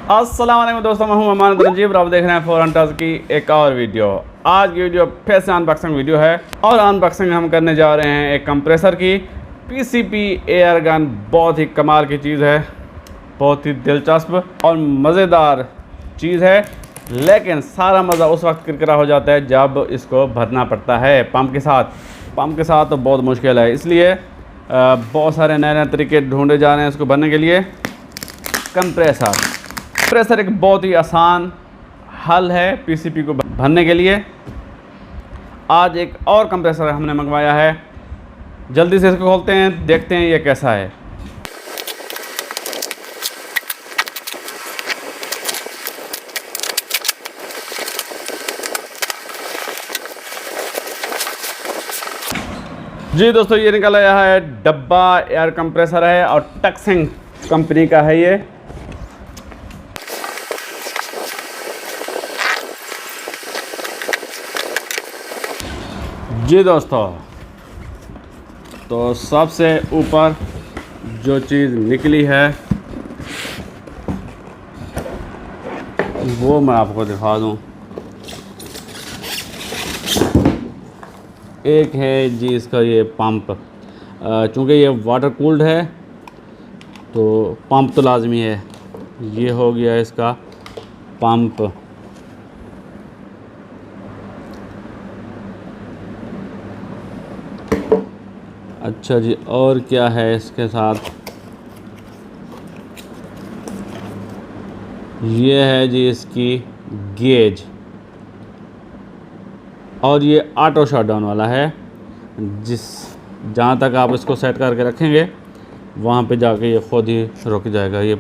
अस्सलाम वालेकुम दोस्तों, मैं हूं अमान रंजीब। आप देख रहे हैं फॉरेन टच की एक और वीडियो। आज की वीडियो फिर से अनबॉक्सिंग वीडियो है और अनबॉक्सिंग हम करने जा रहे हैं एक कंप्रेसर की। पीसीपी एयर गन बहुत ही कमाल की चीज़ है, बहुत ही दिलचस्प और मज़ेदार चीज़ है, लेकिन सारा मज़ा उस वक्त किरकिरा हो जाता है जब इसको भरना पड़ता है पंप के साथ। पंप के साथ तो बहुत मुश्किल है, इसलिए बहुत सारे नए नए तरीके ढूंढे जा रहे हैं इसको भरने के लिए। कंप्रेसर एक बहुत ही आसान हल है पीसीपी को भरने के लिए। आज एक और कंप्रेसर हमने मंगवाया है, जल्दी से इसको खोलते हैं, देखते हैं ये कैसा है। जी दोस्तों, ये निकल आया है डब्बा। एयर कंप्रेसर है और टक्सिंग कंपनी का है ये। जी दोस्तों, तो सबसे ऊपर जो चीज़ निकली है वो मैं आपको दिखा दूं। एक है जी इसका ये पंप। चूँकि ये वाटर कूल्ड है तो पंप तो लाजमी है। ये हो गया इसका पंप। अच्छा जी, और क्या है इसके साथ? ये है जी इसकी गेज, और ये ऑटो शटडाउन वाला है। जहाँ तक आप इसको सेट करके रखेंगे वहाँ पे जाके ये खुद ही रुक जाएगा। ये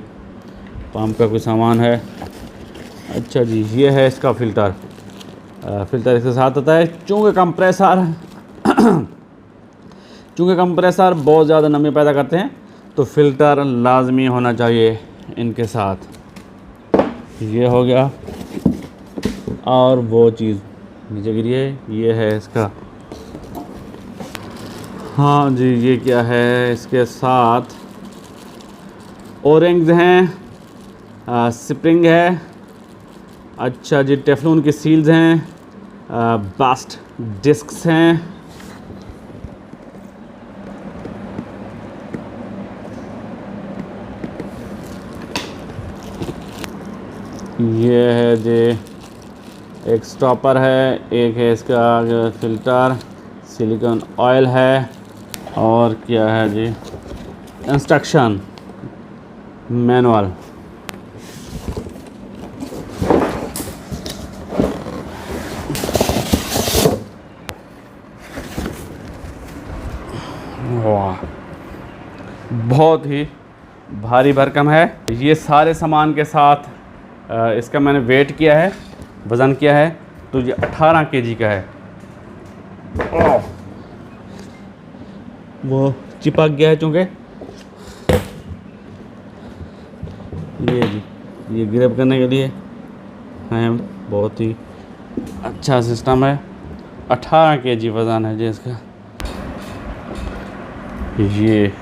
पंप का कोई सामान है। अच्छा जी, ये है इसका फ़िल्टर। फ़िल्टर इसके साथ आता है। चूँकि कंप्रेसर बहुत ज़्यादा नमी पैदा करते हैं तो फ़िल्टर लाजमी होना चाहिए इनके साथ। ये हो गया, और वो चीज़ नीचे गिरी है, ये है इसका। हाँ जी, ये क्या है इसके साथ? ओरिंग्स हैं, स्प्रिंग है। अच्छा जी, टेफलून की सील्स हैं, बास्ट डिस्क्स हैं। ये है जी एक स्टॉपर है, एक है इसका फ़िल्टर, सिलिकॉन ऑयल है, और क्या है जी इंस्ट्रक्शन मैनुअल। वाह, बहुत ही भारी भरकम है। ये सारे सामान के साथ इसका मैंने वेट किया है, वज़न किया है, तो ये 18 केजी का है। वो चिपक गया है चूँकि ये जी, ये ग्रैब करने के लिए है। बहुत ही अच्छा सिस्टम है। 18 केजी वज़न है जी इसका। ये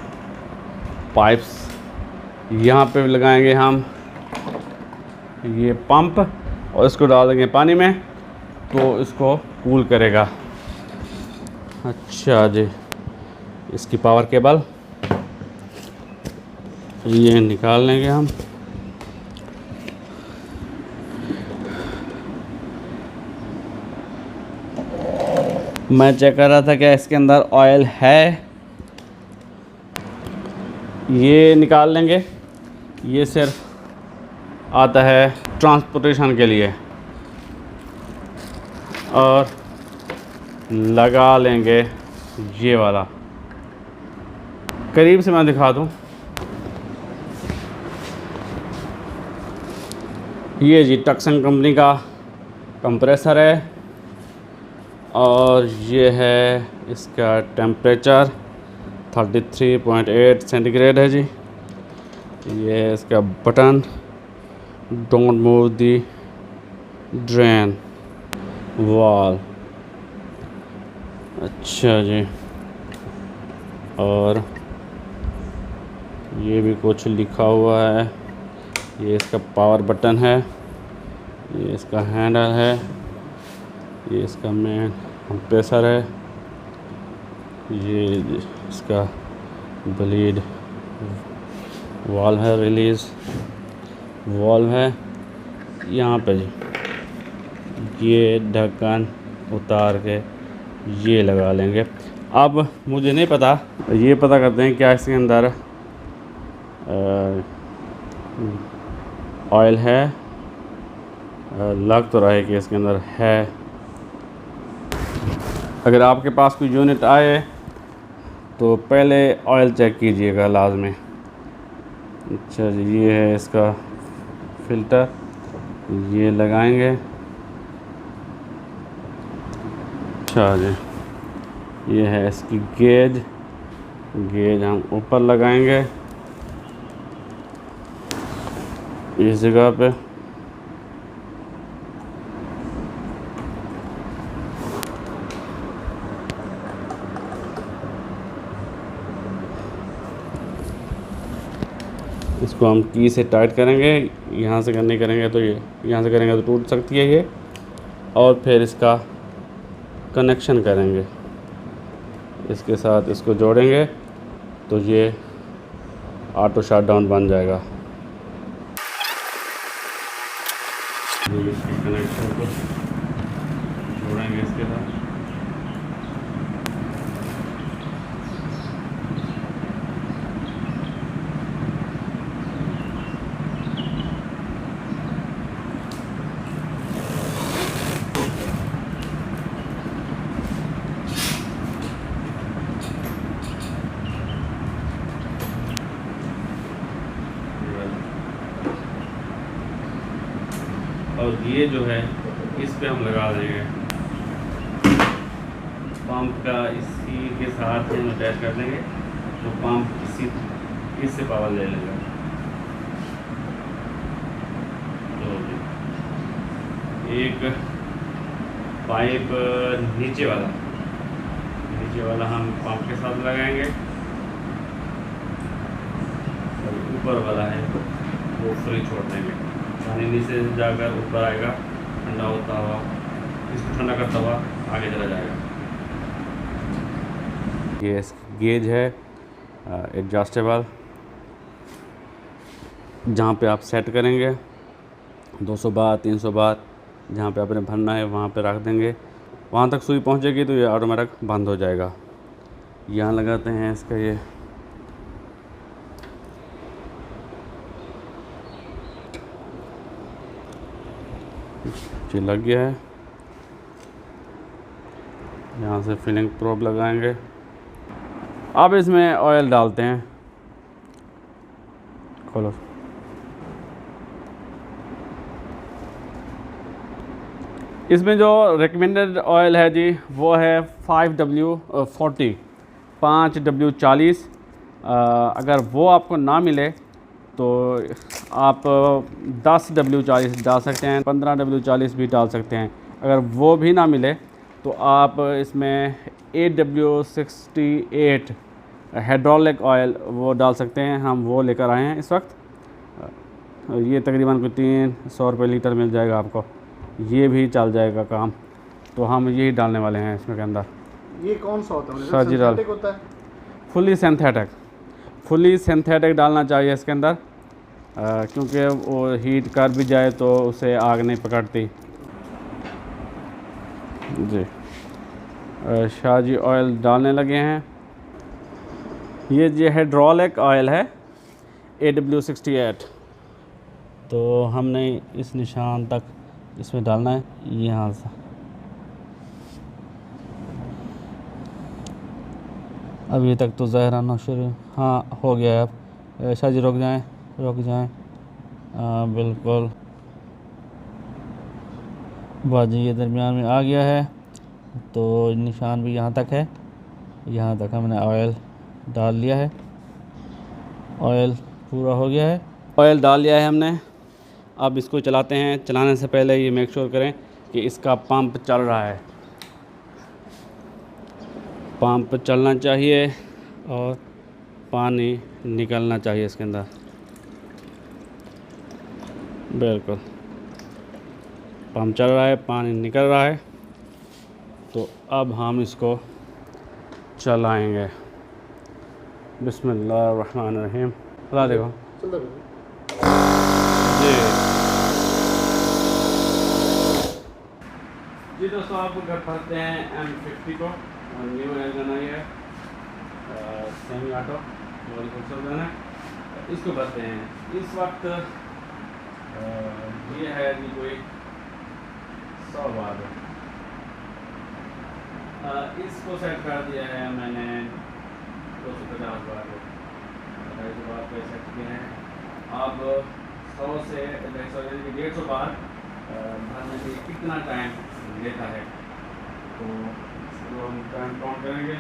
पाइप्स यहाँ पे लगाएंगे हम, ये पंप, और इसको डाल देंगे पानी में तो इसको कूल करेगा। अच्छा जी, इसकी पावर केबल ये निकाल लेंगे हम। मैं चेक कर रहा था कि इसके अंदर ऑयल है, ये निकाल लेंगे। ये सिर्फ आता है ट्रांसपोर्टेशन के लिए, और लगा लेंगे ये वाला। करीब से मैं दिखा दूं, ये जी टक्सन कंपनी का कंप्रेसर है, और ये है इसका टेम्परेचर 33.8 सेंटीग्रेड है जी। ये है इसका button, don't move the drain wall. अच्छा जी, और ये भी कुछ लिखा हुआ है। ये इसका पावर बटन है, ये इसका हैंडल है, ये इसका मेन कंप्रेसर है, ये इसका ब्लीड वाल्व है, रिलीज़ वाल्व है। यहाँ पे ये ढक्कन उतार के ये लगा लेंगे। अब मुझे नहीं पता, ये पता करते हैं क्या इसके अंदर ऑयल है। लग तो रहा है कि इसके अंदर है। अगर आपके पास कोई यूनिट आए तो पहले ऑयल चेक कीजिएगा लाजमी। अच्छा जी, ये है इसका फ़िल्टर, ये लगाएंगे। अच्छा जी, ये है इसकी गेज हम ऊपर लगाएंगे इस जगह पे। इसको हम की से टाइट करेंगे, यहाँ से नहीं करेंगे तो ये, यहाँ से करेंगे तो टूट सकती है ये। और फिर इसका कनेक्शन करेंगे, इसके साथ इसको जोड़ेंगे तो ये ऑटो शट डाउन बन जाएगा। इसके कनेक्शन को जोड़ेंगे इसके साथ। और ये जो है इस पे हम लगा देंगे पंप का, इसी के साथ हम अटैच कर देंगे तो पंप इससे पावर ले लेगा। तो एक पाइप नीचे वाला हम पंप के साथ लगाएंगे और ऊपर वाला है वो फ्री छोड़ देंगे। पानी नीचे जाकर ऊपर आएगा, ठंडा होता हुआ, इसको ठंडा करता हुआ आगे चला जाएगा। ये गेज है एडजस्टेबल, जहाँ पे आप सेट करेंगे 200 बार 300 बार, जहाँ पे आपने भरना है वहाँ पे रख देंगे। वहाँ तक सुई पहुँचेगी तो ये ऑटोमेटिक बंद हो जाएगा। यहाँ लगाते हैं इसका ये लग गया है। यहाँ से फिलिंग प्रोब लगाएंगे। अब इसमें ऑयल डालते हैं, खोलो। इसमें जो रिकमेंडेड ऑयल है जी वो है 5W40 5W40। अगर वो आपको ना मिले तो आप 10W40 डाल सकते हैं, 15W40 भी डाल सकते हैं। अगर वो भी ना मिले तो आप इसमें 8W68 हाइड्रोलिक ऑयल वो डाल सकते हैं। हम वो लेकर आए हैं इस वक्त। ये तकरीबन कोई 300 रुपये लीटर मिल जाएगा आपको, ये भी चल जाएगा काम। तो हम यही डालने वाले हैं इसमें के अंदर। ये कौन सा होता है? सिंथेटिक होता है? फुली सिंथेटिक डालना चाहिए इसके अंदर, क्योंकि वो हीट कर भी जाए तो उसे आग नहीं पकड़ती जी। शाहजी ऑयल डालने लगे हैं। ये जो हाइड्रोलिक ऑयल है AW68, तो हमने इस निशान तक इसमें डालना है। यहाँ से अभी तक तो ज़ाहिर आना शुरू, हाँ हो गया है। अब शाहजी रुक जाएं। बिल्कुल बाजी ये दरमियान में आ गया है, तो निशान भी यहाँ तक है। यहाँ तक हमने ऑयल डाल लिया है। ऑयल पूरा हो गया है, ऑयल डाल लिया है हमने। अब इसको चलाते हैं। चलाने से पहले ये मेक श्योर करें कि इसका पंप चल रहा है। पंप चलना चाहिए और पानी निकलना चाहिए इसके अंदर। बिल्कुल पंप चल रहा है, पानी निकल रहा है। तो अब हम इसको चलाएंगे। बिस्मिल्लाहिर्रहमानिर्रहीम। चला देखो जी दोस्तों, आप घर भरते हैं M50 को, न्यू एयरगन आई है, सेमी ऑटो, बहुत खूबसूरत है। इसको भरते हैं इस वक्त। ये है कि कोई 100 बार इसको सेट कर दिया है मैंने 250 बार को, 250 बार पे सेट किए हैं। अब 100 से 150 बार भरने में कितना टाइम लेता है, तो इसको हम टाइम काउंट करेंगे।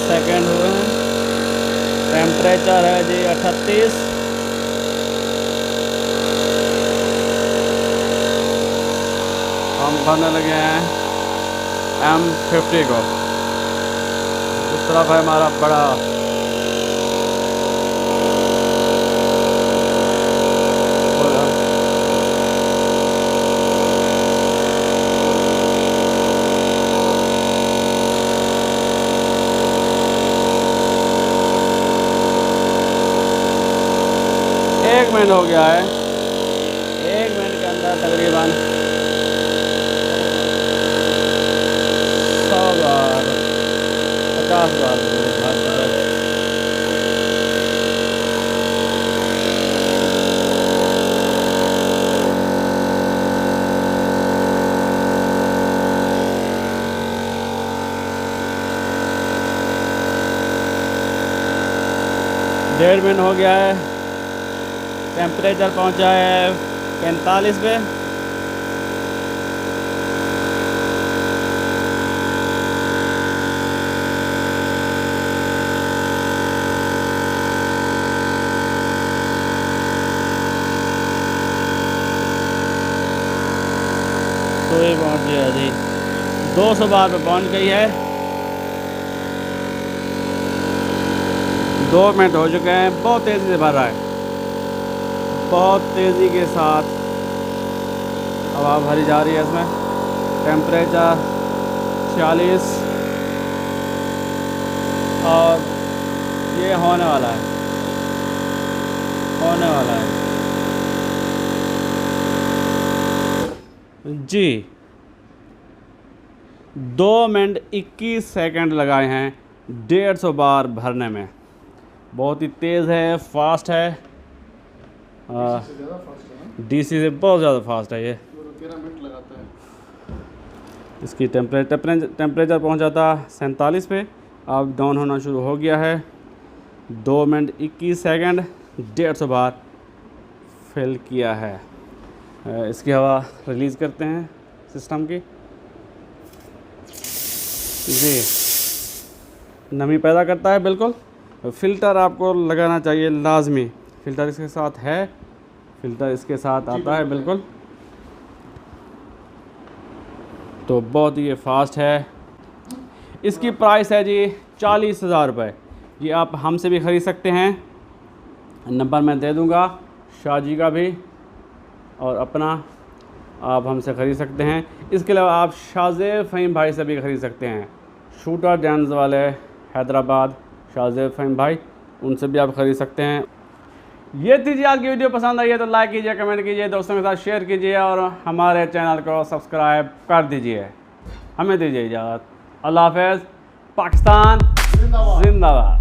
सेकंड हुए हैं। टेम्परेचर है जी 38। हम भरने लगे हैं M50 को। इस तरफ है हमारा बड़ा एक मिनट हो गया है। 1 मिनट के अंदर तकरीबन 100 बार 50 बार डेढ़ मिनट हो गया है। टेम्परेचर पहुंचा है 45 पे। तो ये पहुंच गया जी, 200 बार पे पहुंच गई है। 2 मिनट हो चुके हैं। बहुत तेज़ी से भर रहा है, बहुत तेज़ी के साथ हवा भरी जा रही है इसमें। टेम्परेचर 46 और ये होने वाला है जी। 2 मिनट 21 सेकंड लगाए हैं 150 बार भरने में। बहुत ही तेज़ है, फास्ट है। DC से बहुत ज़्यादा फास्ट है ये। 13 मिनट लगाता है। इसकी टेम्परेचर पहुँचा था 47 पे, अब डाउन होना शुरू हो गया है। 2 मिनट 21 सेकंड 150 बार फिल किया है। इसकी हवा रिलीज़ करते हैं सिस्टम की जी। नमी पैदा करता है बिल्कुल। फ़िल्टर आपको लगाना चाहिए लाजमी। फ़िल्टर इसके साथ है, फ़िल्टर इसके साथ आता है बिल्कुल। तो बहुत ही ये फास्ट है। इसकी प्राइस है जी 40,000 रुपये। ये आप हमसे भी ख़रीद सकते हैं, नंबर मैं दे दूँगा, शाहजी का भी और अपना आप हमसे ख़रीद सकते हैं। इसके अलावा आप शाहज़ेब फ़हीम भाई से भी ख़रीद सकते हैं। शूटर जैन्स वाले हैदराबाद, शाहज़ेब फ़हीम भाई, उनसे भी आप ख़रीद सकते हैं। ये थी जी आज की वीडियो। पसंद आई है तो लाइक कीजिए, कमेंट कीजिए, दोस्तों के साथ शेयर कीजिए और हमारे चैनल को सब्सक्राइब कर दीजिए। हमें दीजिए इजाज़त। अल्लाह हाफ़िज़। पाकिस्तान जिंदाबाद।